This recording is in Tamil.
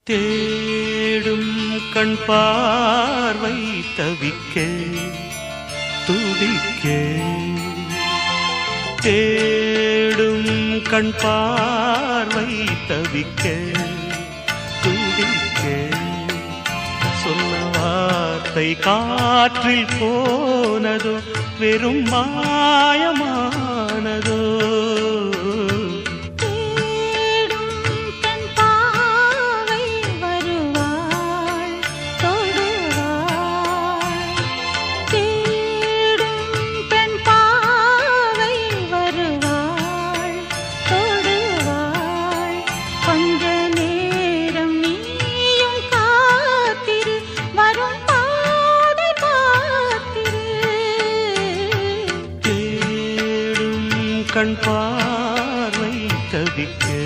தேடும் கண் பார்வை தவிக்க துடிக்க தேடும் கண் பார்வை தவிக்க துடிக்க சொன்ன வார்த்தை காற்றில் போனதோ வெறும் மாயமானதோ கண் பார்வை தவிக்க